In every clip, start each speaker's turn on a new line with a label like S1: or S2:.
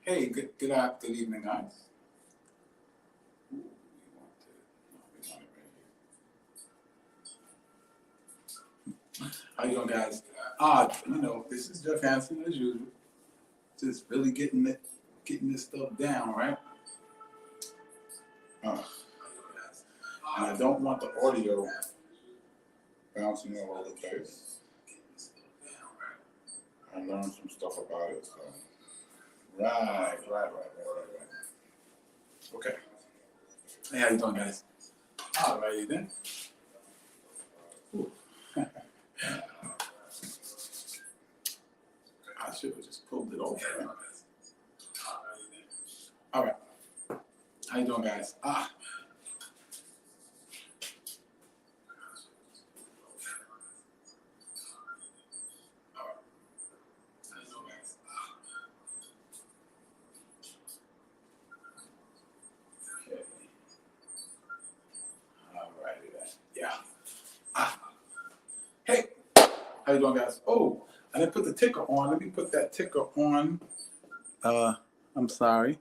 S1: Hey, good evening, guys. Ooh, we want it right here. How you doing, guys? This is Jeff Hansen as usual. Just really getting this stuff down, right? Uh, and I don't want the audio bouncing all over the place. I learned some stuff about it. So. Right. Okay. Hey, how you doing, guys? All righty then. Ooh. I should have just pulled it over. Right? All right. How you doing, guys? Okay. All righty then. Yeah. Hey, how you doing, guys? Oh, I didn't put the ticker on. Let me put that ticker on. I'm sorry.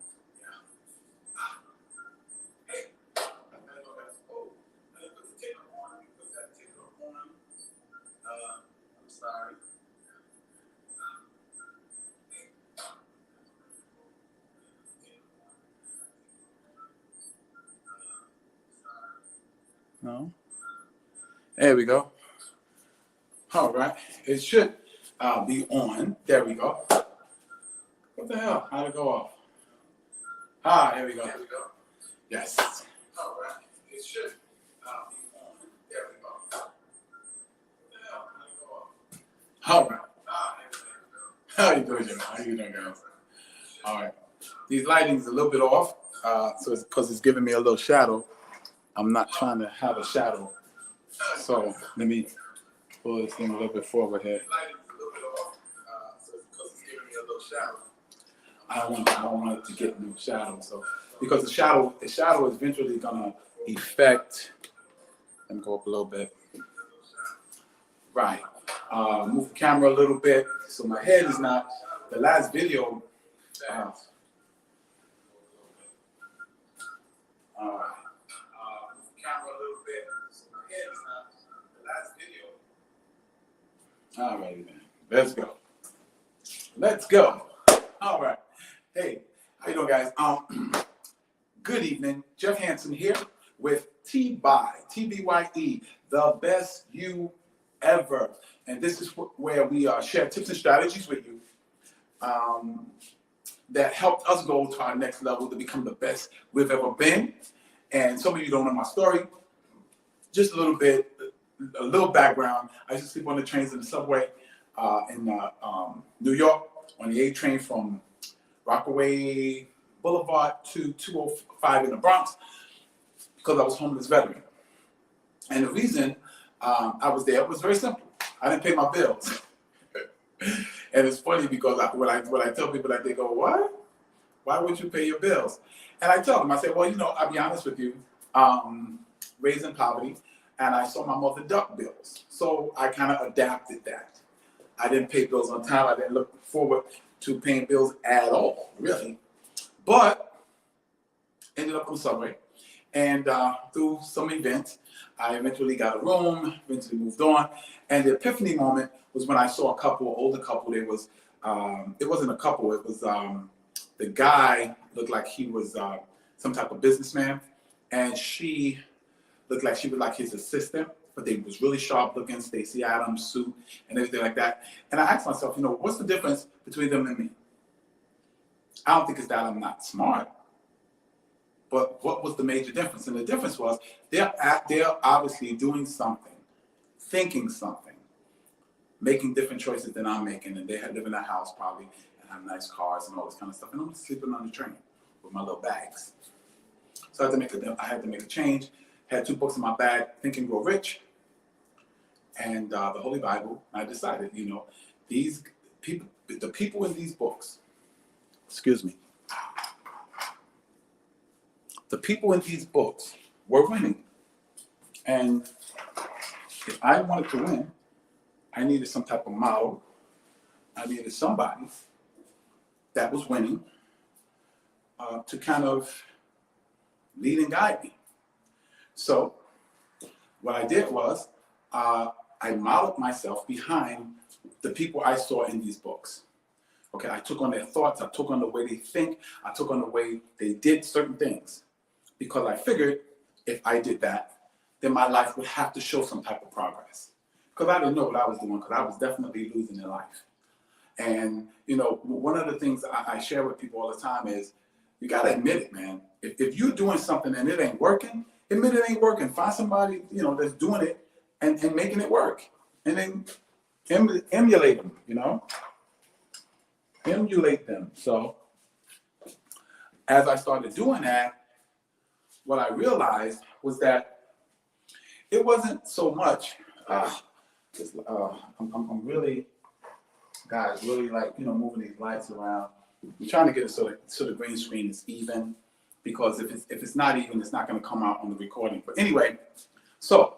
S1: No. There we go. All right. It should be on. There we go. What the hell? How'd it go off? Here we go. Yes. All right. It should be on. There we go. What the hell? How'd it go off? All right. How you doing, Jim? How you doing, guys? All right. These lighting's a little bit off, so it's because it's giving me a little shadow. I'm not trying to have a shadow. So let me pull this thing a little bit forward here. I don't want it to get no shadow. So because the shadow is eventually gonna affect. Let me go up a little bit. Right. Move the camera a little bit so my head is not. The last video. Camera a little bit so my head is not. The last video. All right, then. Let's go. All right. Hey, how you doing, guys? Good evening. Jeff Hansen here with TBYE, the best you ever. And this is where we share tips and strategies with you that helped us go to our next level to become the best we've ever been. And some of you don't know my story. Just a little background. I used to sleep on the trains and the subway in New York on the A train from Rockaway Boulevard to 205 in the Bronx because I was a homeless veteran. And the reason I was there was very simple. I didn't pay my bills. And it's funny because when I tell people that, they go, "What? Why would you pay your bills?" And I tell them, I say, well, I'll be honest with you, raised in poverty, and I saw my mother duck bills. So I kind of adapted that. I didn't pay bills on time. I didn't look forward to paying bills at all, really. But ended up on the subway. And through some events, I eventually got a room, eventually moved on. And the epiphany moment was when I saw an older couple. It wasn't a couple, it was the guy looked like he was some type of businessman, and she looked like she was like his assistant, but they was really sharp looking, Stacey Adams suit and everything like that. And I asked myself, what's the difference between them and me? I don't think it's that I'm not smart, but what was the major difference? And the difference was they're obviously doing something, thinking something, making different choices than I'm making, and they live in a house probably and have nice cars and all this kind of stuff. And I'm sleeping on the train with my little bags. So I had to make a change. Had 2 books in my bag, Think and Grow Rich, and the Holy Bible. I decided, these people, the people in these books, the people in these books were winning. And if I wanted to win, I needed some type of model. I needed somebody that was winning to kind of lead and guide me. So what I did was I modeled myself behind the people I saw in these books. Okay, I took on their thoughts, I took on the way they think, I took on the way they did certain things. Because I figured if I did that, then my life would have to show some type of progress. Because I didn't know what I was doing, because I was definitely losing in life. And, you know, one of the things I share with people all the time is, you got to admit it, man. If you're doing something and it ain't working, admit it ain't working. Find somebody, you know, that's doing it and making it work. And then emulate them, you know? Emulate them. So as I started doing that, what I realized was that it wasn't so much, I'm really, guys, really like, you know, moving these lights around. I'm trying to get it so the green screen is even, because if it's not even, it's not going to come out on the recording. But anyway, so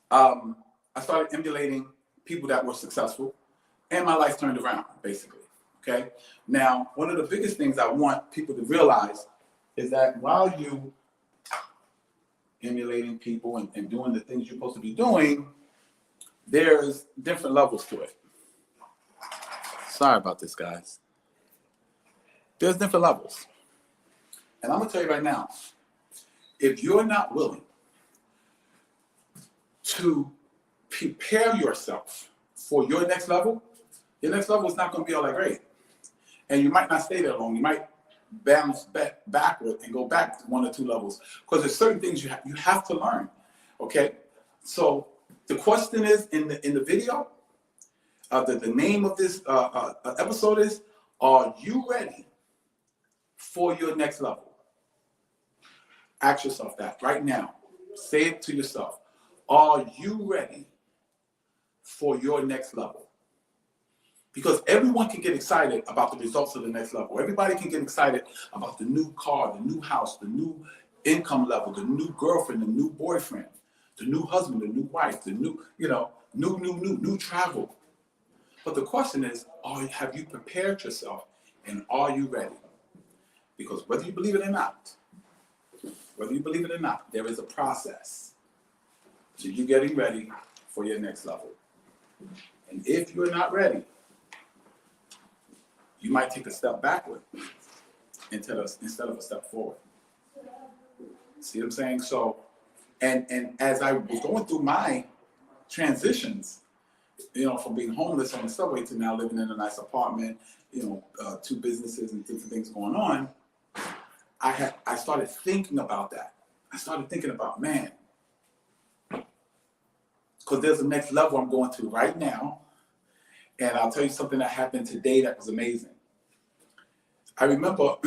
S1: I started emulating people that were successful, and my life turned around, basically. Okay. Now, one of the biggest things I want people to realize is that while you emulating people and doing the things you're supposed to be doing, there's different levels to it. Sorry about this, guys. There's different levels. And I'm going to tell you right now, if you're not willing to prepare yourself for your next level is not going to be all that great. And you might not stay there long. You might bounce backward and go back 1 or 2 levels, because there's certain things you have to learn. Okay, so the question is in the video, the name of this episode is, are you ready for your next level? Ask yourself that right now. Say it to yourself. Are you ready for your next level? Because everyone can get excited about the results of the next level. Everybody can get excited about the new car, the new house, the new income level, the new girlfriend, the new boyfriend, the new husband, the new wife, the new, new travel. But the question is, have you prepared yourself, and are you ready? Because whether you believe it or not, there is a process to you getting ready for your next level. And if you're not ready, you might take a step backward instead of a step forward. See what I'm saying? So, and as I was going through my transitions, from being homeless on the subway to now living in a nice apartment, 2 businesses and different things going on, I started thinking about that. I started thinking about, man, because there's a next level I'm going to right now. And I'll tell you something that happened today that was amazing. I remember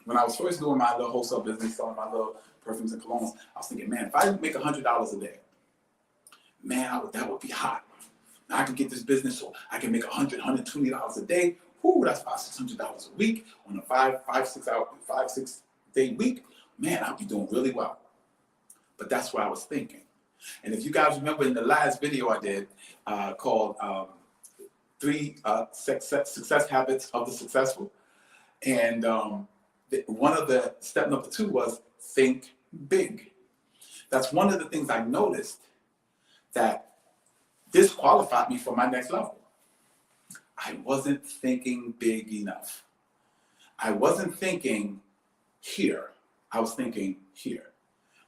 S1: when I was first doing my little wholesale business, selling my little perfumes and colognes, I was thinking, man, if I make $100 a day, man, that would be hot. Now I can get this business so I can make $100, $120 a day. Whoo, that's $500, $600 a week on a 5-6 day week. Man, I'll be doing really well. But that's what I was thinking. And if you guys remember in the last video I did called 3 Success Habits of the Successful, and one of the step number 2 was think big. That's one of the things I noticed that disqualified me for my next level. I wasn't thinking big enough. I wasn't thinking here. I was thinking here.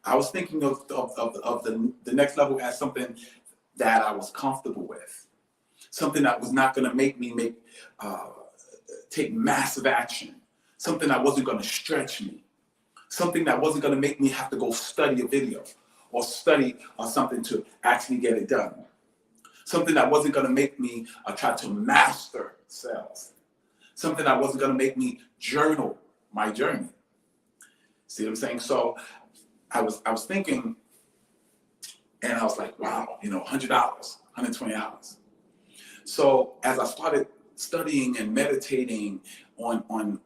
S1: I was thinking of the next level as something that I was comfortable with, something that was not going to make me take massive action, something that wasn't going to stretch me, something that wasn't going to make me have to go study a video or study something to actually get it done, something that wasn't going to make me try to master sales, something that wasn't going to make me journal my journey. See what I'm saying? So I was thinking, and I was like, wow, $100, $120. So as I started studying and meditating on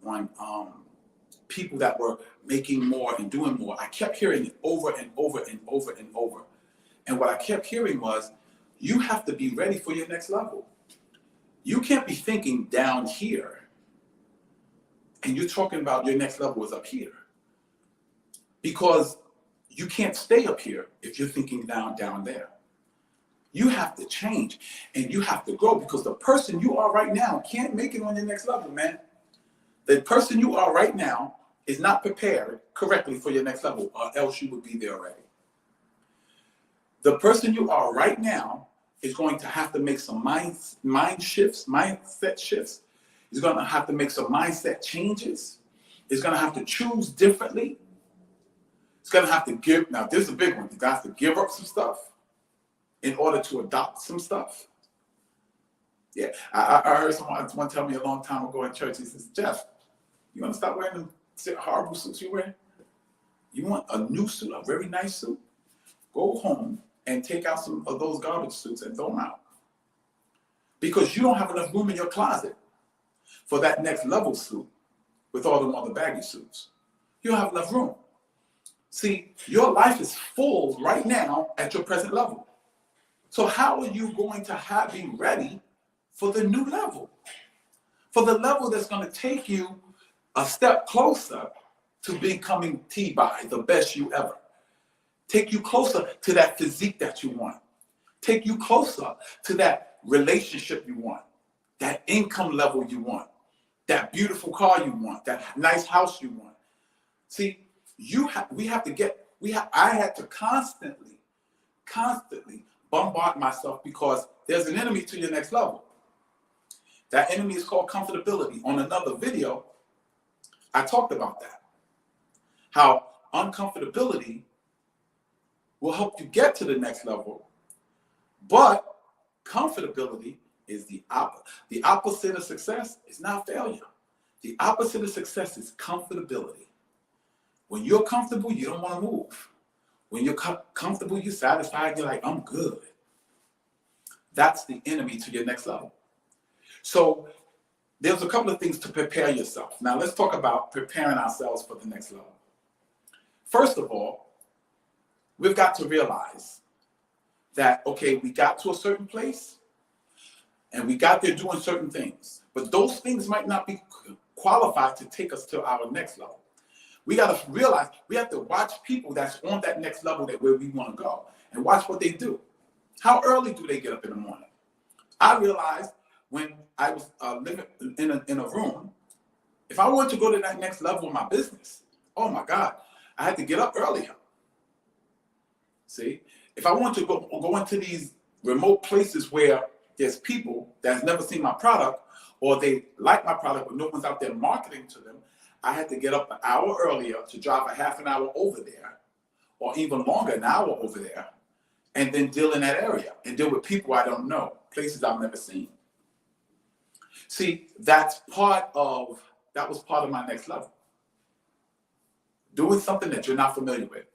S1: people that were making more and doing more, I kept hearing it over and over and over and over. And what I kept hearing was, you have to be ready for your next level. You can't be thinking down here And you're talking about your next level is up here. Because you can't stay up here if you're thinking down there. You have to change and you have to grow, because the person you are right now can't make it on your next level, man. The person you are right now is not prepared correctly for your next level, or else you would be there already. The person you are right now is going to have to make some mindset shifts. He's going to have to make some mindset changes. He's going to have to choose differently. He's going to have to give. Now, this is a big one. He's going to have to give up some stuff in order to adopt some stuff. Yeah, I heard someone tell me a long time ago in church. He says, Jeff, you want to stop wearing the horrible suits you wear? You want a new suit, a very nice suit? Go home and take out some of those garbage suits and throw them out. Because you don't have enough room in your closet for that next level suit with all them other baggy suits. You don't have enough room. See, your life is full right now at your present level. So how are you going to be ready for the new level? For the level that's going to take you a step closer to becoming TBYE, the best you ever. Take you closer to that physique that you want. Take you closer to that relationship you want, that income level you want, that beautiful car you want, that nice house you want. See, I had to constantly bombard myself, because there's an enemy to your next level. That enemy is called comfortability. On another video, I talked about that. How uncomfortability will help you get to the next level, but comfortability is the opposite. The opposite of success is not failure. The opposite of success is comfortability. When you're comfortable, you don't want to move. When you're comfortable, you're satisfied, you're like, I'm good. That's the enemy to your next level. So there's a couple of things to prepare yourself. Now let's talk about preparing ourselves for the next level. First of all, we've got to realize that, okay, we got to a certain place and we got there doing certain things, but those things might not be qualified to take us to our next level. We got to realize we have to watch people that's on that next level where we want to go, and watch what they do. How early do they get up in the morning? I realized when I was living in a room, if I wanted to go to that next level of my business, oh my God, I had to get up earlier. See, if I want to go into these remote places where there's people that's never seen my product, or they like my product but no one's out there marketing to them, I had to get up an hour earlier to drive a half an hour over there, or even longer, an hour over there, and then deal in that area and deal with people I don't know, places I've never seen. See, that was part of my next level. Doing something that you're not familiar with.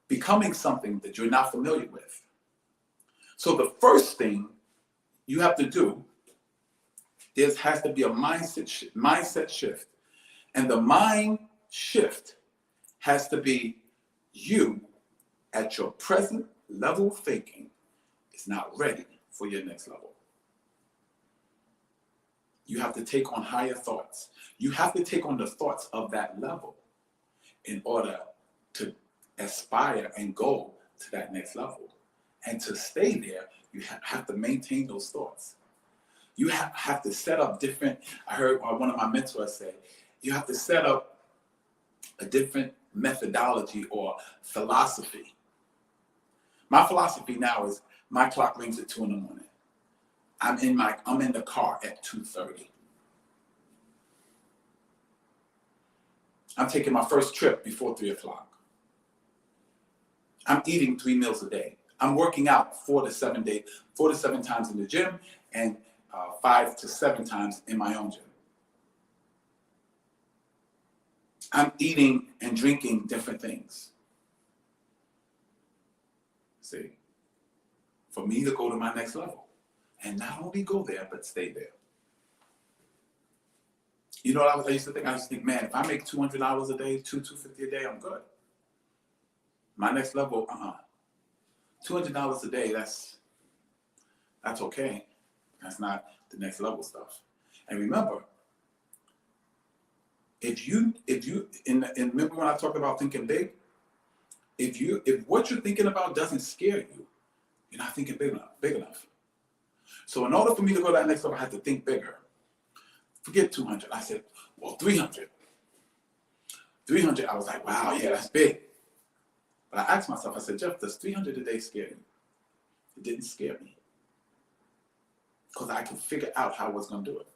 S1: Becoming something that you're not familiar with. So the first thing you have to do, there has to be a mindset shift. And the mind shift has to be you at your present level of thinking is not ready for your next level. You have to take on higher thoughts. You have to take on the thoughts of that level in order to aspire and go to that next level. And to stay there, you have to maintain those thoughts. You have to set up different, I heard one of my mentors say, you have to set up a different methodology or philosophy. My philosophy now is my clock rings at 2 a.m. I'm in the car at 2:30. I'm taking my first trip before 3 o'clock. I'm eating 3 meals a day. I'm working out 4 to 7 times in the gym, and 5 to 7 times in my own gym. I'm eating and drinking different things. See, for me to go to my next level, and not only go there, but stay there. You know what I used to think? I used to think, man, if I make $200 a day, $250 a day, I'm good. My next level, $200 a day, that's okay. That's not the next level stuff. And remember, If you, remember when I talked about thinking big, if what you're thinking about doesn't scare you, you're not thinking big enough. So in order for me to go to that next level, I had to think bigger. Forget 200. I said, well, 300. 300, I was like, wow, yeah, that's big. But I asked myself, I said, Jeff, does 300 a day scare you? It didn't scare me. Because I could figure out how I was going to do it.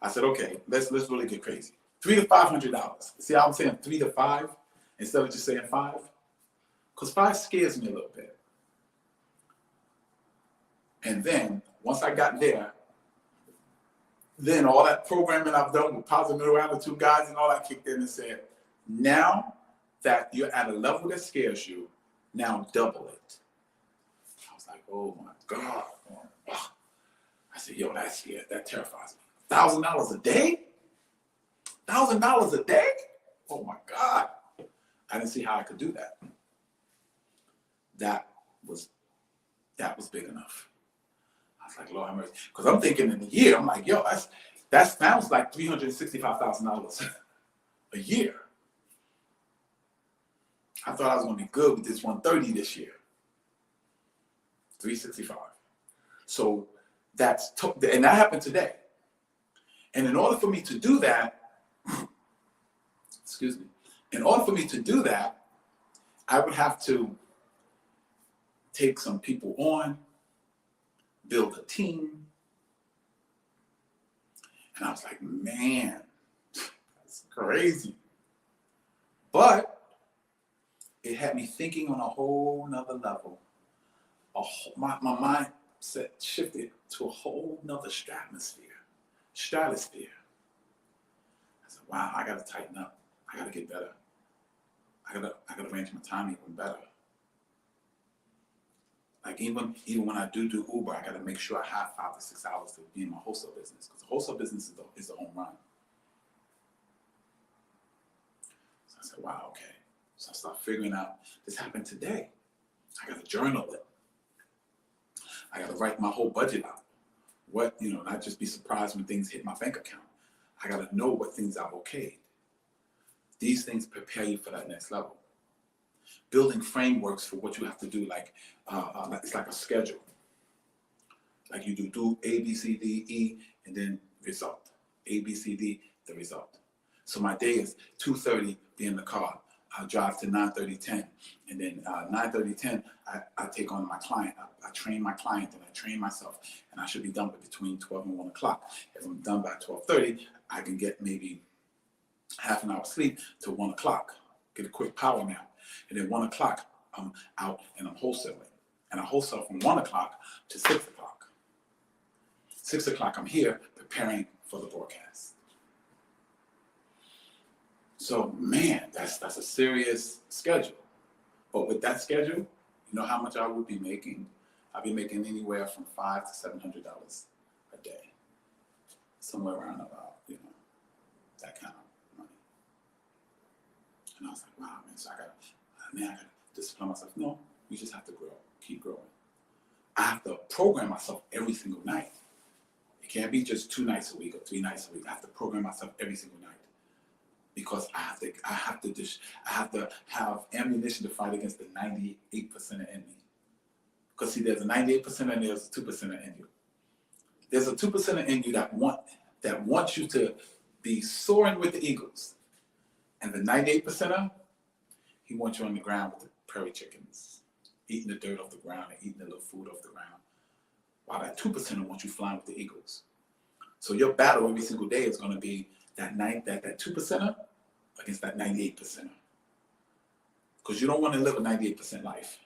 S1: I said, okay, let's really get crazy. $300 to $500. See how I'm saying 3 to 5 instead of just saying 5? Because 5 scares me a little bit. And then once I got there, then all that programming I've done with positive mental attitude guys and all that kicked in and said, now that you're at a level that scares you, now double it. I was like, oh my God. I said, yo, that's scared. That terrifies me. $1,000 a day? $1,000 a day? Oh my God. I didn't see how I could do that. That was big enough. I was like, Lord have mercy. Because I'm thinking in a year, I'm like, yo, that sounds like $365,000 a year. I thought I was going to be good with this 130 this year. 365. So and that happened today. And in order for me to do that, excuse me, in order for me to do that, I would have to take some people on, build a team. And I was like, man, that's crazy. But it had me thinking on a whole nother level. My mindset shifted to a whole nother stratosphere. I said, wow, I gotta tighten up. I gotta get better. I gotta arrange my time even better. Like even when I do Uber, I gotta make sure I have 5 to 6 hours to be in my wholesale business, because the wholesale business is the home run. So I said, wow, okay. So I start figuring out, this happened today. I gotta journal it. I gotta write my whole budget out. Not just be surprised when things hit my bank account. I gotta know what things I've okayed. These things prepare you for that next level. Building frameworks for what you have to do, it's like a schedule. Like you do A, B, C, D, E, and then result. A, B, C, D, the result. So my day is 2:30, be in the car. I drive to 9:30, 10. And then 9:30, 10, I take on my client. I train my client and I train myself. And I should be done between 12 and 1 o'clock. If I'm done by 12:30, I can get maybe half an hour sleep to 1 o'clock. Get a quick power nap. And then 1 o'clock, I'm out and I'm wholesaling. And I wholesale from 1 o'clock to 6 o'clock. 6 o'clock, I'm here preparing for the broadcast. So, man, that's a serious schedule. But with that schedule, you know how much I would be making? I'd be making anywhere from $500 to $700 a day. Somewhere around about, that kind of money. And I was like, wow, man, so I gotta discipline myself. No, you just have to grow, keep growing. I have to program myself every single night. It can't be just 2 nights a week or 3 nights a week. I have to program myself every single night. Because I have to have ammunition to fight against the 98% in me. Because see, there's a 98% and there's a 2% in you. There's a 2% in you that wants you to be soaring with the eagles. And the 98%er, he wants you on the ground with the prairie chickens, eating the dirt off the ground and eating the little food off the ground. While that 2%er wants you flying with the eagles. So your battle every single day is going to be that 2%er against that 98%er. Because you don't want to live a 98% life.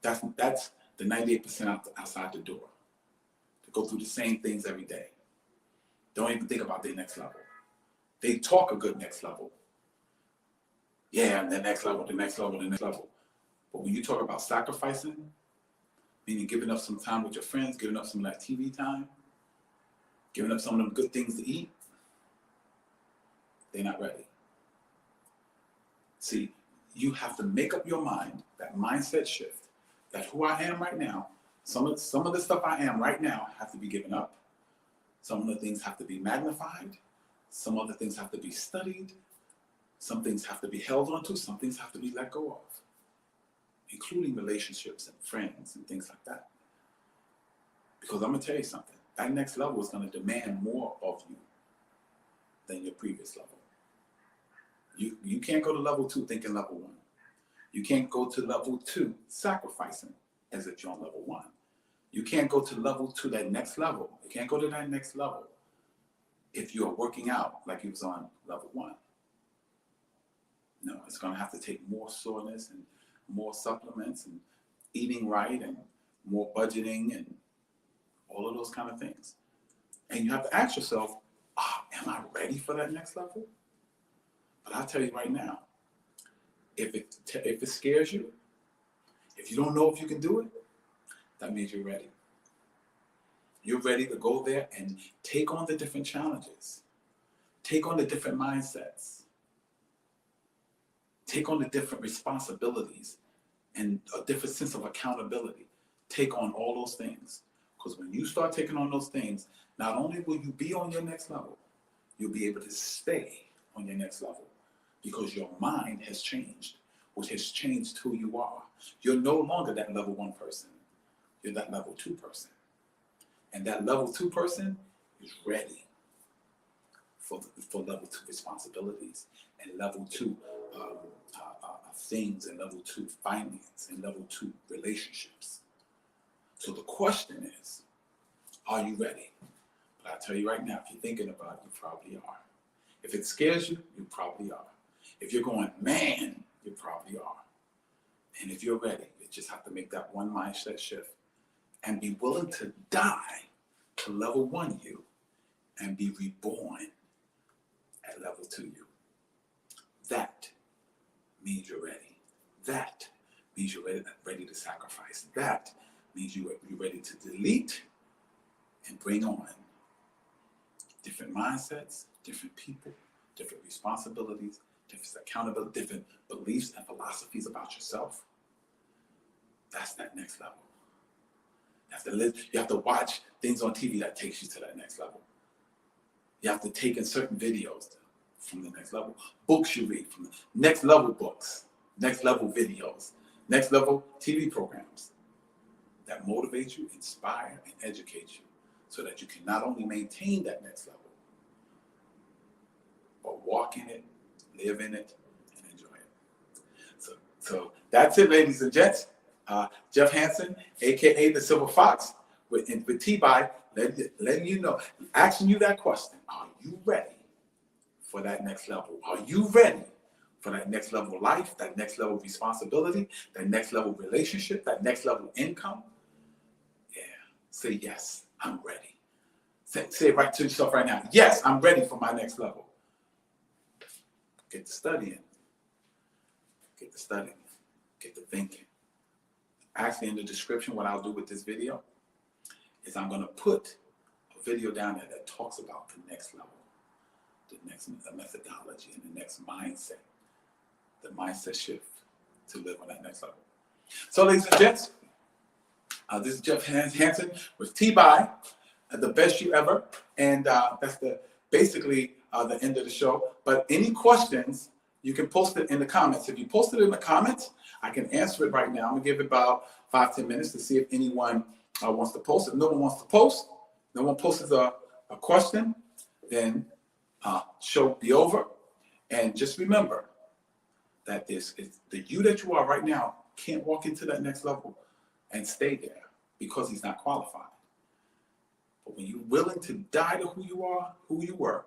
S1: That's the 98% outside the door. To go through the same things every day. Don't even think about their next level. They talk a good next level. Yeah, the next level, the next level, the next level. But when you talk about sacrificing, meaning giving up some time with your friends, giving up some of that TV time, giving up some of them good things to eat, they're not ready. See, you have to make up your mind, that mindset shift, that who I am right now, some of the stuff I am right now have to be given up. Some of the things have to be magnified. Some other things have to be studied. Some things have to be held onto. Some things have to be let go of, including relationships and friends and things like that. Because I'm going to tell you something. That next level is going to demand more of you than your previous level. You can't go to level 2 thinking level 1. You can't go to level 2 sacrificing as if you're on level 1. You can't go to level 2, that next level. You can't go to that next level if you're working out like you was on level 1. No, it's going to have to take more soreness and more supplements and eating right and more budgeting and all of those kind of things. And you have to ask yourself, am I ready for that next level? But I'll tell you right now, if it scares you, if you don't know if you can do it, that means you're ready. You're ready to go there and take on the different challenges, take on the different mindsets, take on the different responsibilities and a different sense of accountability. Take on all those things. Because when you start taking on those things, not only will you be on your next level, you'll be able to stay on your next level because your mind has changed, which has changed who you are. You're no longer that level 1 person. You're that level 2 person. And that level 2 person is ready for level 2 responsibilities and level 2 things and level 2 finance and level 2 relationships. So the question is, are you ready? But I tell you right now, if you're thinking about it, you probably are. If it scares you, you probably are. If you're going, man, you probably are. And if you're ready, you just have to make that one mindset shift and be willing to die to level 1 you and be reborn at level 2 you. That means you're ready. That means you're ready to sacrifice. That means you're ready to delete and bring on different mindsets, different people, different responsibilities, different accountability, different beliefs and philosophies about yourself. That's that next level. You have to watch things on TV that takes you to that next level. You have to take in certain videos from the next level. Books you read from the next level books, next level videos, next level TV programs that motivate you, inspire, and educate you so that you can not only maintain that next level, but walk in it, live in it, and enjoy it. So that's it, ladies and gents. Jeff Hansen, aka the Silver Fox, with TBYE, letting you know, asking you that question: are you ready for that next level? Are you ready for that next level of life, that next level of responsibility, that next level of relationship, that next level of income? Yeah, say yes, I'm ready. Say it right to yourself right now. Yes, I'm ready for my next level. Get to studying. Get to studying. Get to thinking. Actually, in the description, what I'll do with this video is I'm going to put a video down there that talks about the next level, the next methodology, and the next mindset, the mindset shift to live on that next level. So, ladies and gents, this is Jeff Hansen with TBYE, the best you ever, and that's basically the end of the show. But any questions, you can post it in the comments. If you post it in the comments, I can answer it right now. I'm going to give it about 5-10 minutes to see if anyone wants to post. If no one wants to post, no one posts a question, then show be over. And just remember that the you that you are right now can't walk into that next level and stay there because he's not qualified. But when you're willing to die to who you are, who you were,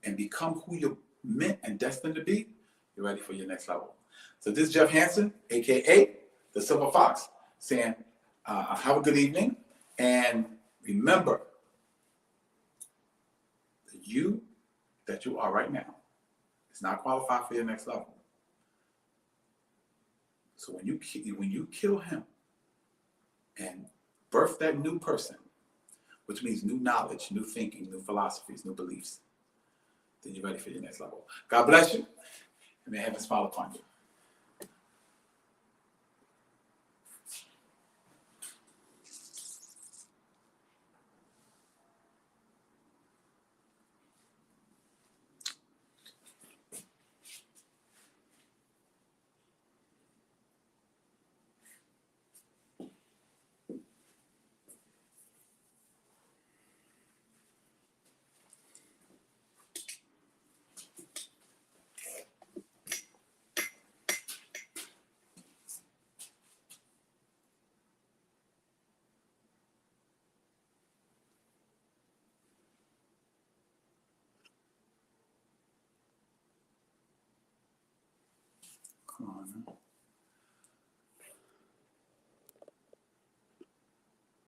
S1: and become who you're meant and destined to be, you're ready for your next level. So this is Jeff Hansen, aka the Silver Fox, saying have a good evening, and remember the you that you are right now is not qualified for your next level. So when you kill him and birth that new person, which means new knowledge, new thinking, new philosophies, new beliefs, then you're ready for your next level. God bless you, and may heaven smile upon you. on.